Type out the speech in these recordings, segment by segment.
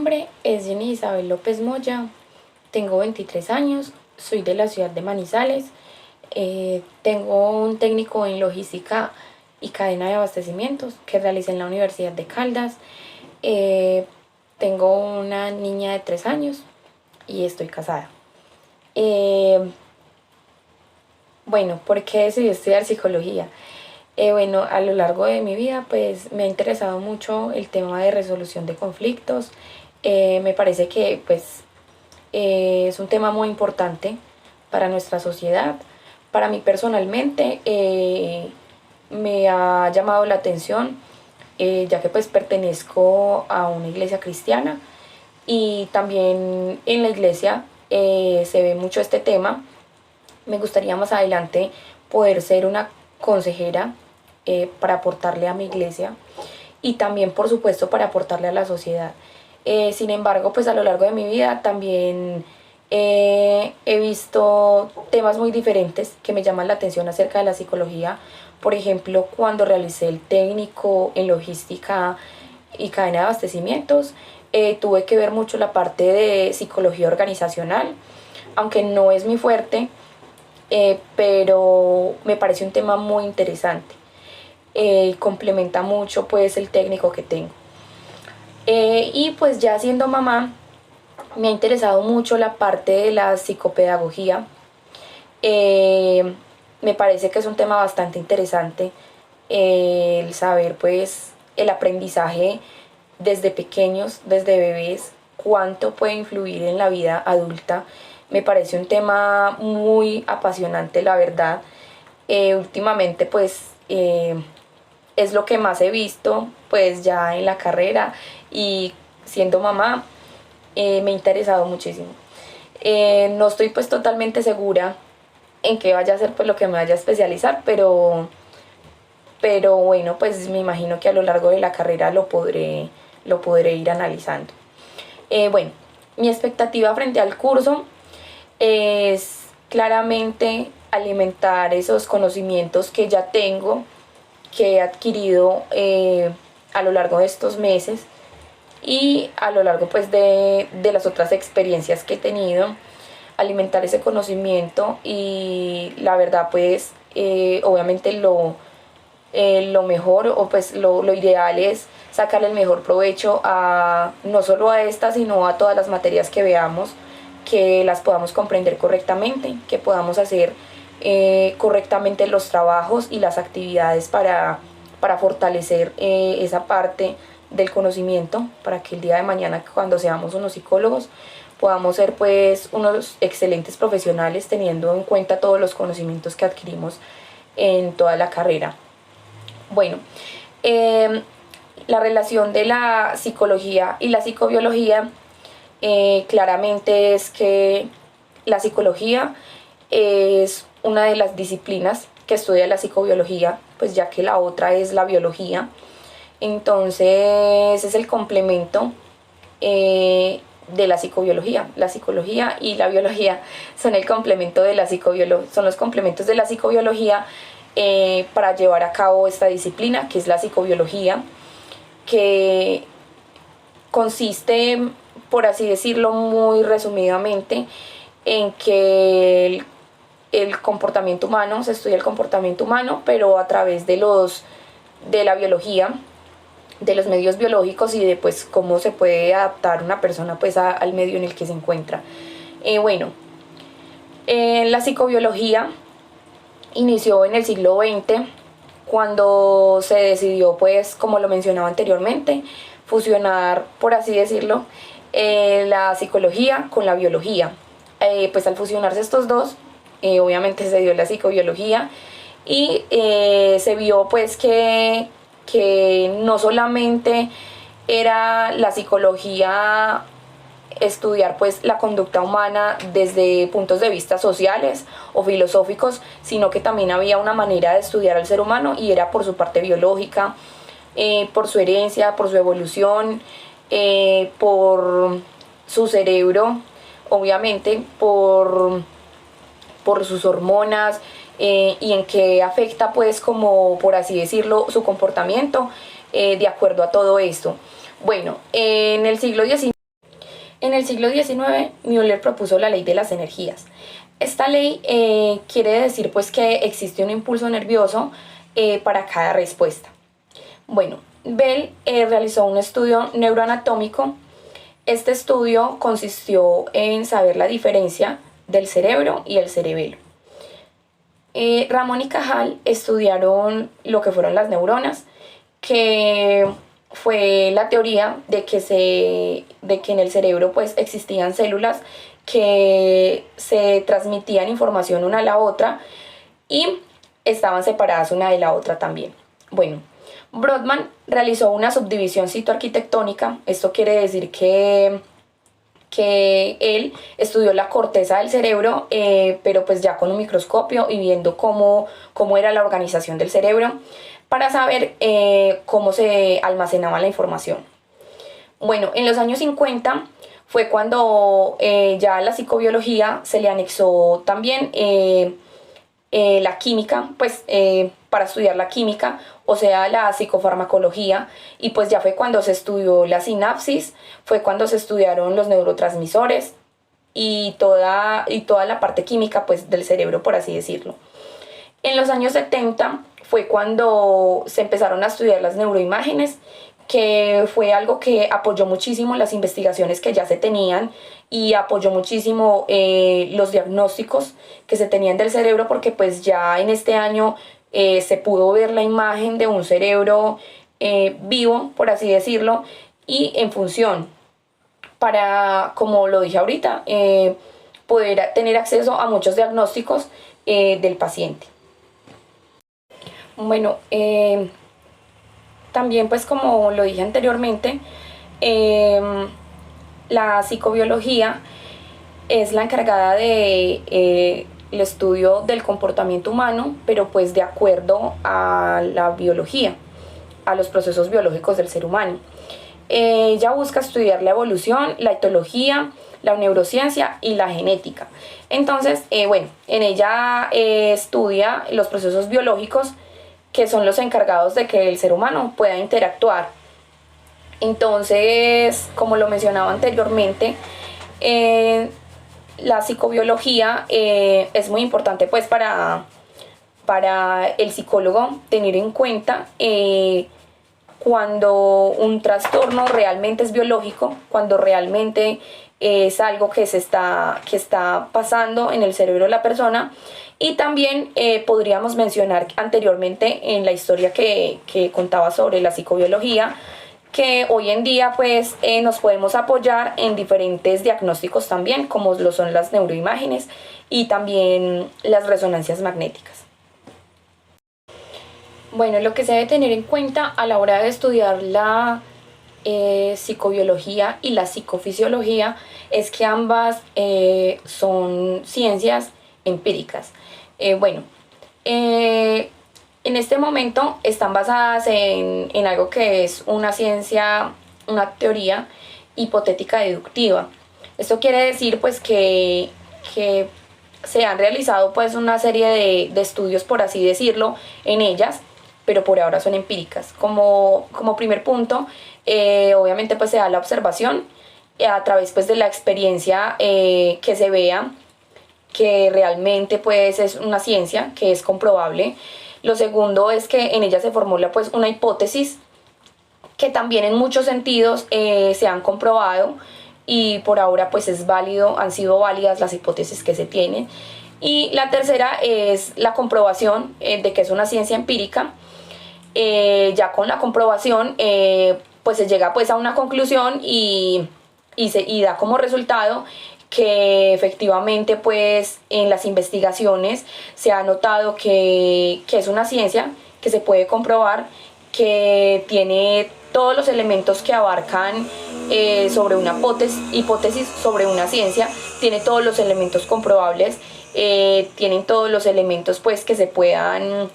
nombre es Jenny Isabel López Moya, tengo 23 años, soy de la ciudad de Manizales, tengo un técnico en logística y cadena de abastecimientos que realicé en la Universidad de Caldas. Eh, Tengo una niña de 3 años y estoy casada. Eh, bueno, ¿por qué decidí estudiar psicología? Bueno, a lo largo de mi vida pues me ha interesado mucho el tema de resolución de conflictos. Me parece que pues es un tema muy importante para nuestra sociedad. Para mí personalmente me ha llamado la atención, ya que pues pertenezco a una iglesia cristiana y también en la iglesia se ve mucho este tema. Me gustaría más adelante poder ser una consejera para aportarle a mi iglesia y también por supuesto para aportarle a la sociedad. Sin embargo, pues a lo largo de mi vida también he visto temas muy diferentes que me llaman la atención acerca de la psicología. Por ejemplo, cuando realicé el técnico en logística y cadena de abastecimientos, tuve que ver mucho la parte de psicología organizacional, aunque no es mi fuerte, pero me parece un tema muy interesante. Complementa mucho pues el técnico que tengo. Y pues ya siendo mamá, me ha interesado mucho la parte de la psicopedagogía. Me parece que es un tema bastante interesante, el saber pues el aprendizaje desde pequeños, desde bebés, cuánto puede influir en la vida adulta. Me parece un tema muy apasionante, la verdad. Últimamente pues es lo que más he visto pues ya en la carrera y siendo mamá me ha interesado muchísimo. No estoy pues totalmente segura en qué vaya a ser pues lo que me vaya a especializar, pero bueno, pues me imagino que a lo largo de la carrera lo podré ir analizando. Bueno, mi expectativa frente al curso es claramente alimentar esos conocimientos que ya tengo, que he adquirido a lo largo de estos meses y a lo largo pues de las otras experiencias que he tenido, alimentar ese conocimiento y la verdad pues obviamente lo mejor o pues lo ideal es sacarle el mejor provecho a no solo a esta sino a todas las materias que veamos, que las podamos comprender correctamente, que podamos hacer correctamente los trabajos y las actividades para fortalecer esa parte del conocimiento, para que el día de mañana cuando seamos unos psicólogos podamos ser pues unos excelentes profesionales teniendo en cuenta todos los conocimientos que adquirimos en toda la carrera. Bueno, la relación de la psicología y la psicobiología claramente es que la psicología es una de las disciplinas que estudia la psicobiología, pues ya que la otra es la biología. Entonces es el complemento de la psicobiología. La psicología y la biología son el complemento de la psicobiología, son los complementos de la psicobiología para llevar a cabo esta disciplina que es la psicobiología, que consiste, por así decirlo muy resumidamente, en que el comportamiento humano, se estudia el comportamiento humano, pero a través de la biología, de los medios biológicos y de pues cómo se puede adaptar una persona pues al medio en el que se encuentra. Bueno, la psicobiología inició en el siglo XX cuando se decidió pues, como lo mencionaba anteriormente, fusionar, por así decirlo, la psicología con la biología. Pues al fusionarse estos dos, obviamente se dio la psicobiología y se vio pues que no solamente era la psicología estudiar pues la conducta humana desde puntos de vista sociales o filosóficos, sino que también había una manera de estudiar al ser humano y era por su parte biológica, por su herencia, por su evolución, por su cerebro, obviamente por sus hormonas, y en qué afecta pues como por así decirlo su comportamiento de acuerdo a todo esto. Bueno, en el siglo XIX En el siglo XIX, Müller propuso la ley de las energías. Esta ley quiere decir pues que existe un impulso nervioso para cada respuesta. Bueno, Bell realizó un estudio neuroanatómico. Este estudio consistió en saber la diferencia del cerebro y el cerebelo. Ramón y Cajal estudiaron lo que fueron las neuronas, que fue la teoría de que en el cerebro pues existían células que se transmitían información una a la otra y estaban separadas una de la otra también. Bueno, Brodmann realizó una subdivisión citoarquitectónica. Esto quiere decir que él estudió la corteza del cerebro, pero pues ya con un microscopio y viendo cómo era la organización del cerebro para saber cómo se almacenaba la información. Bueno, en los años 50 fue cuando ya a la psicobiología se le anexó también la química, pues para estudiar la química, o sea, la psicofarmacología, y pues ya fue cuando se estudió la sinapsis, fue cuando se estudiaron los neurotransmisores y toda la parte química pues del cerebro, por así decirlo. En los años 70 fue cuando se empezaron a estudiar las neuroimágenes, que fue algo que apoyó muchísimo las investigaciones que ya se tenían y apoyó muchísimo los diagnósticos que se tenían del cerebro, porque pues ya en este año se pudo ver la imagen de un cerebro vivo, por así decirlo, y en función para, como lo dije ahorita, poder tener acceso a muchos diagnósticos del paciente. Bueno, también pues como lo dije anteriormente, la psicobiología es la encargada de el estudio del comportamiento humano, pero pues de acuerdo a la biología, a los procesos biológicos del ser humano. Ella busca estudiar la evolución, la etología, la neurociencia y la genética. Entonces, bueno, en ella estudia los procesos biológicos que son los encargados de que el ser humano pueda interactuar. Entonces, como lo mencionaba anteriormente, la psicobiología es muy importante pues para el psicólogo tener en cuenta cuando un trastorno realmente es biológico, cuando realmente es algo que está pasando en el cerebro de la persona. Y también podríamos mencionar anteriormente en la historia que contaba sobre la psicobiología, que hoy en día pues nos podemos apoyar en diferentes diagnósticos también, como lo son las neuroimágenes y también las resonancias magnéticas. Bueno, lo que se debe tener en cuenta a la hora de estudiar la psicobiología y la psicofisiología es que ambas son ciencias empíricas. En este momento están basadas en algo que es una ciencia, una teoría hipotética deductiva. Esto quiere decir pues que se han realizado pues una serie de estudios, por así decirlo, en ellas, pero por ahora son empíricas. Como primer punto, obviamente pues se da la observación a través pues de la experiencia, que se vea que realmente pues es una ciencia que es comprobable. Lo segundo es que en ella se formula pues una hipótesis que también en muchos sentidos se han comprobado y por ahora pues es válido, han sido válidas las hipótesis que se tienen. Y la tercera es la comprobación de que es una ciencia empírica. Ya con la comprobación pues se llega pues a una conclusión y da como resultado que efectivamente pues en las investigaciones se ha notado que es una ciencia que se puede comprobar, que tiene todos los elementos que abarcan sobre una hipótesis sobre una ciencia, tiene todos los elementos comprobables, tienen todos los elementos pues que se puedan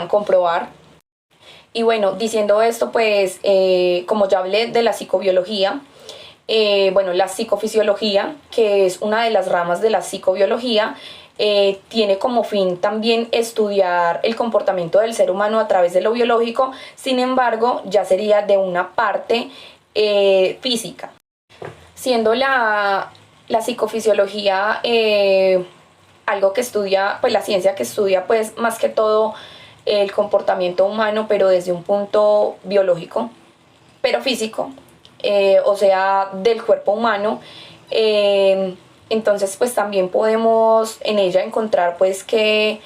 comprobar. Y bueno, diciendo esto pues como ya hablé de la psicobiología, la psicofisiología, que es una de las ramas de la psicobiología, tiene como fin también estudiar el comportamiento del ser humano a través de lo biológico. Sin embargo, ya sería de una parte física. siendo la psicofisiología algo que estudia, pues la ciencia que estudia pues más que todo el comportamiento humano, pero desde un punto biológico, pero físico, o sea, del cuerpo humano. eh, entonces pues también podemos en ella encontrar pues que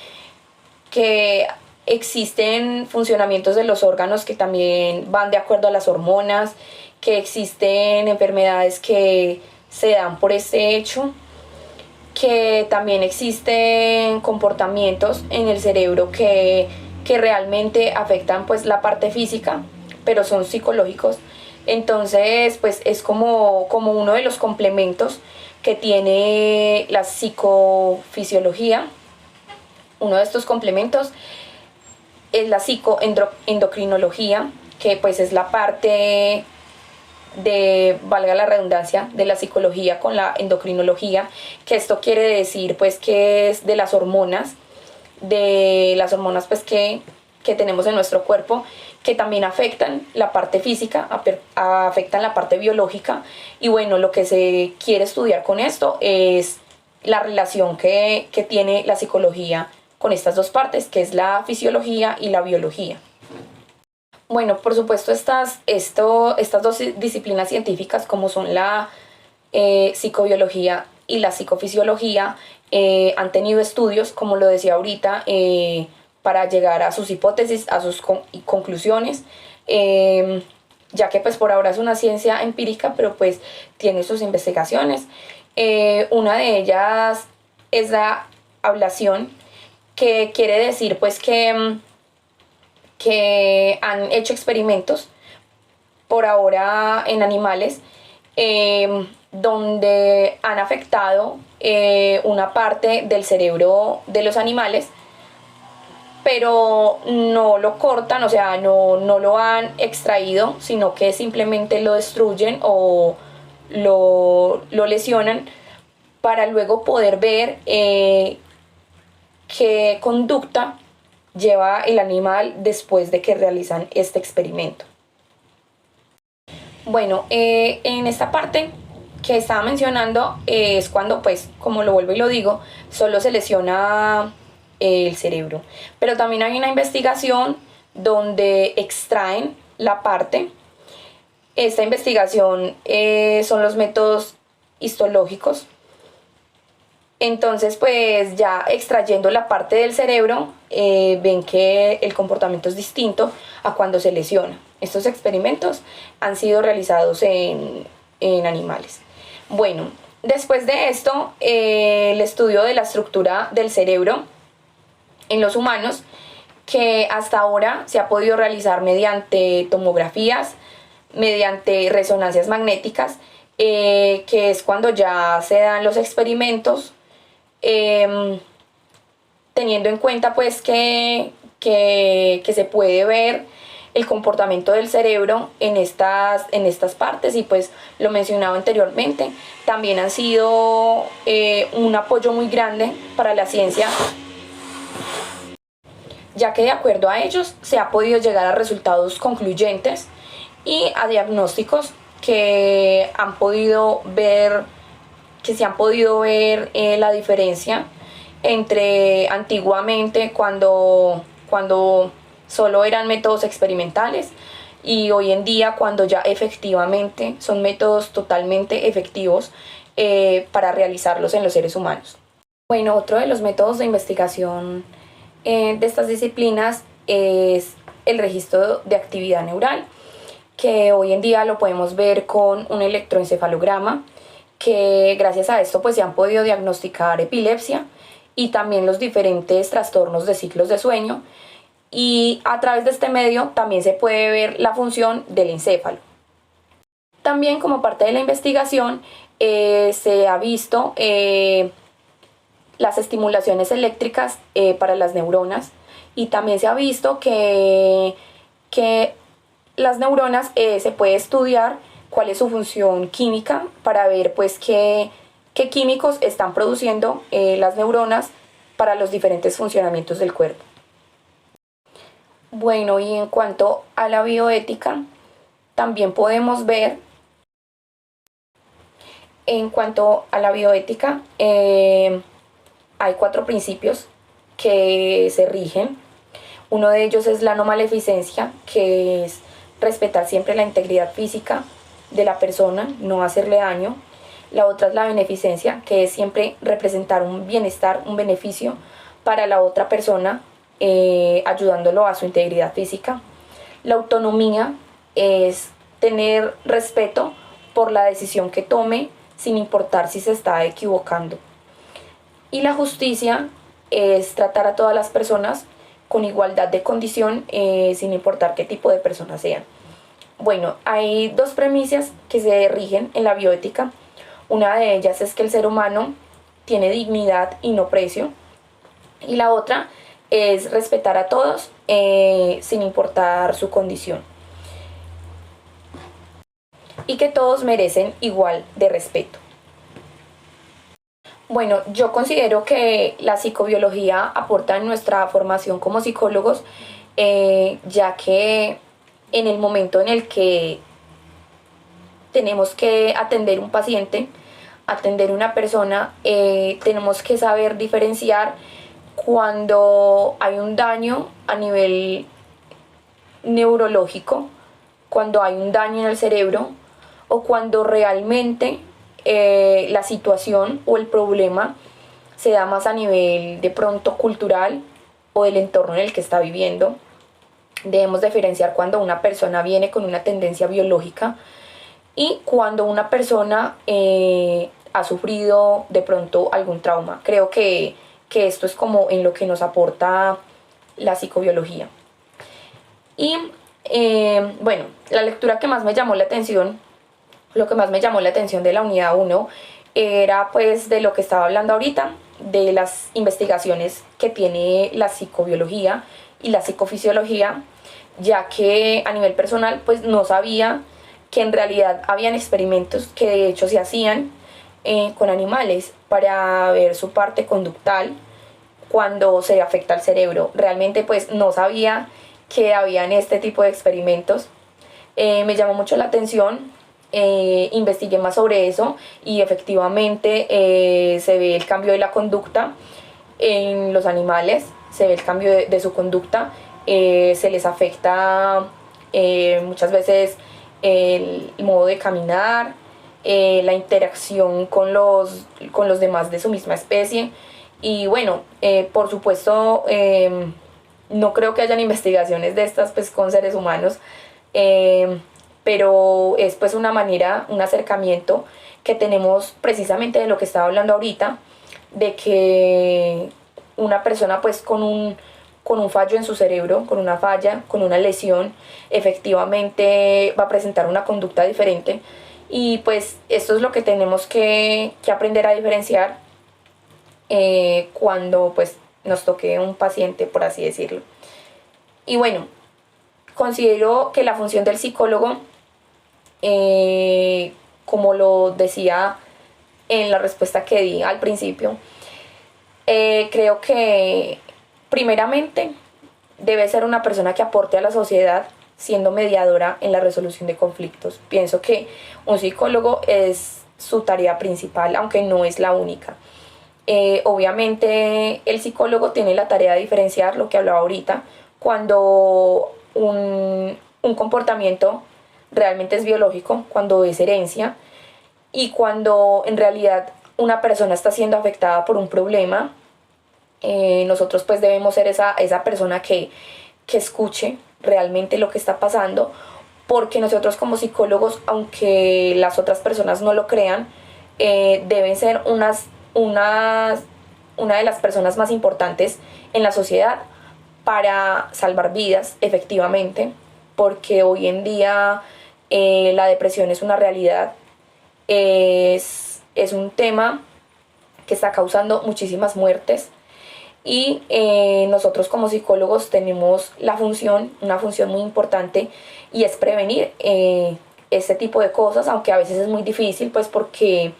existen funcionamientos de los órganos que también van de acuerdo a las hormonas, que existen enfermedades que se dan por este hecho, que también existen comportamientos en el cerebro que realmente afectan pues la parte física, pero son psicológicos. Entonces pues es como uno de los complementos que tiene la psicofisiología. Uno de estos complementos es la psicoendocrinología, que pues es la parte de, valga la redundancia, de la psicología con la endocrinología, que esto quiere decir pues que es de las hormonas pues que tenemos en nuestro cuerpo, que también afectan la parte física, afectan la parte biológica. Y bueno, lo que se quiere estudiar con esto es la relación que tiene la psicología con estas dos partes, que es la fisiología y la biología. Bueno, por supuesto, estas dos disciplinas científicas, como son la psicobiología y la psicofisiología, han tenido estudios, como lo decía ahorita, para llegar a sus hipótesis, a sus conclusiones, ya que pues por ahora es una ciencia empírica, pero pues tiene sus investigaciones. Una de ellas es la ablación, que quiere decir pues que han hecho experimentos por ahora en animales, donde han afectado una parte del cerebro de los animales, pero no lo cortan, o sea, no lo han extraído, sino que simplemente lo destruyen o lo lesionan para luego poder ver qué conducta lleva el animal después de que realizan este experimento. Bueno, en esta parte que estaba mencionando es cuando, pues, como lo vuelvo y lo digo, solo se lesiona el cerebro. Pero también hay una investigación donde extraen la parte. Esta investigación son los métodos histológicos. Entonces, pues ya extrayendo la parte del cerebro, ven que el comportamiento es distinto a cuando se lesiona. Estos experimentos han sido realizados en animales. Bueno, después de esto, el estudio de la estructura del cerebro en los humanos, que hasta ahora se ha podido realizar mediante tomografías, mediante resonancias magnéticas, que es cuando ya se dan los experimentos, teniendo en cuenta pues que se puede ver el comportamiento del cerebro en estas partes. Y pues lo mencionaba anteriormente, también han sido un apoyo muy grande para la ciencia, ya que de acuerdo a ellos se ha podido llegar a resultados concluyentes y a diagnósticos que se han podido ver la diferencia entre antiguamente cuando solo eran métodos experimentales y hoy en día cuando ya efectivamente son métodos totalmente efectivos para realizarlos en los seres humanos. Bueno, otro de los métodos de investigación de estas disciplinas es el registro de actividad neural, que hoy en día lo podemos ver con un electroencefalograma, que gracias a esto pues se han podido diagnosticar epilepsia y también los diferentes trastornos de ciclos de sueño, y a través de este medio también se puede ver la función del encéfalo. También como parte de la investigación se ha visto las estimulaciones eléctricas para las neuronas, y también se ha visto que las neuronas se puede estudiar cuál es su función química para ver pues qué químicos están produciendo las neuronas para los diferentes funcionamientos del cuerpo. Bueno, y en cuanto a la bioética, también podemos ver En cuanto a la bioética, hay 4 principios que se rigen. Uno de ellos es la no maleficencia, que es respetar siempre la integridad física de la persona, no hacerle daño. La otra es la beneficencia, que es siempre representar un bienestar, un beneficio para la otra persona, ayudándolo a su integridad física. La autonomía es tener respeto por la decisión que tome, sin importar si se está equivocando. Y la justicia es tratar a todas las personas con igualdad de condición, sin importar qué tipo de personas sean. Bueno, hay 2 premisas que se rigen en la bioética. Una de ellas es que el ser humano tiene dignidad y no precio. Y la otra es respetar a todos, sin importar su condición. Y que todos merecen igual de respeto. Bueno, yo considero que la psicobiología aporta en nuestra formación como psicólogos, ya que en el momento en el que tenemos que atender un paciente, atender una persona, tenemos que saber diferenciar cuando hay un daño a nivel neurológico, cuando hay un daño en el cerebro o cuando realmente la situación o el problema se da más a nivel de pronto cultural o del entorno en el que está viviendo. Debemos diferenciar cuando una persona viene con una tendencia biológica y cuando una persona ha sufrido de pronto algún trauma. Creo que esto es como en lo que nos aporta la psicobiología. Y bueno, la lectura que más me llamó la atención, lo que más me llamó la atención de la unidad 1 era pues de lo que estaba hablando ahorita, de las investigaciones que tiene la psicobiología y la psicofisiología, ya que a nivel personal pues no sabía que en realidad habían experimentos que de hecho se hacían con animales para ver su parte conductal cuando se afecta al cerebro. Realmente pues no sabía que habían este tipo de experimentos. Me llamó mucho la atención, investigué más sobre eso y efectivamente se ve el cambio de la conducta en los animales, se ve el cambio de su conducta, se les afecta muchas veces el modo de caminar, la interacción con los demás de su misma especie. Y bueno, por supuesto, no creo que hayan investigaciones de estas pues con seres humanos, pero es pues una manera, un acercamiento que tenemos precisamente de lo que estaba hablando ahorita, de que una persona pues con un fallo en su cerebro, con una falla, con una lesión, efectivamente va a presentar una conducta diferente. Y pues esto es lo que tenemos que aprender a diferenciar cuando pues nos toque un paciente, por así decirlo. Y bueno, considero que la función del psicólogo, como lo decía en la respuesta que di al principio, creo que primeramente debe ser una persona que aporte a la sociedad siendo mediadora en la resolución de conflictos. Pienso que un psicólogo es su tarea principal, aunque no es la única. Obviamente el psicólogo tiene la tarea de diferenciar lo que hablaba ahorita, cuando un comportamiento realmente es biológico, cuando es herencia y cuando en realidad una persona está siendo afectada por un problema. Nosotros pues debemos ser esa persona que escuche realmente lo que está pasando, porque nosotros como psicólogos, aunque las otras personas no lo crean, deben ser una de las personas más importantes en la sociedad para salvar vidas, efectivamente, porque hoy en día la depresión es una realidad, es un tema que está causando muchísimas muertes. Y nosotros como psicólogos tenemos una función muy importante, y es prevenir este tipo de cosas, aunque a veces es muy difícil, pues porque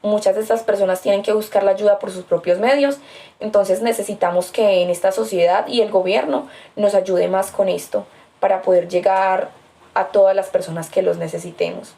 muchas de estas personas tienen que buscar la ayuda por sus propios medios. Entonces necesitamos que en esta sociedad y el gobierno nos ayude más con esto para poder llegar a todas las personas que los necesitemos.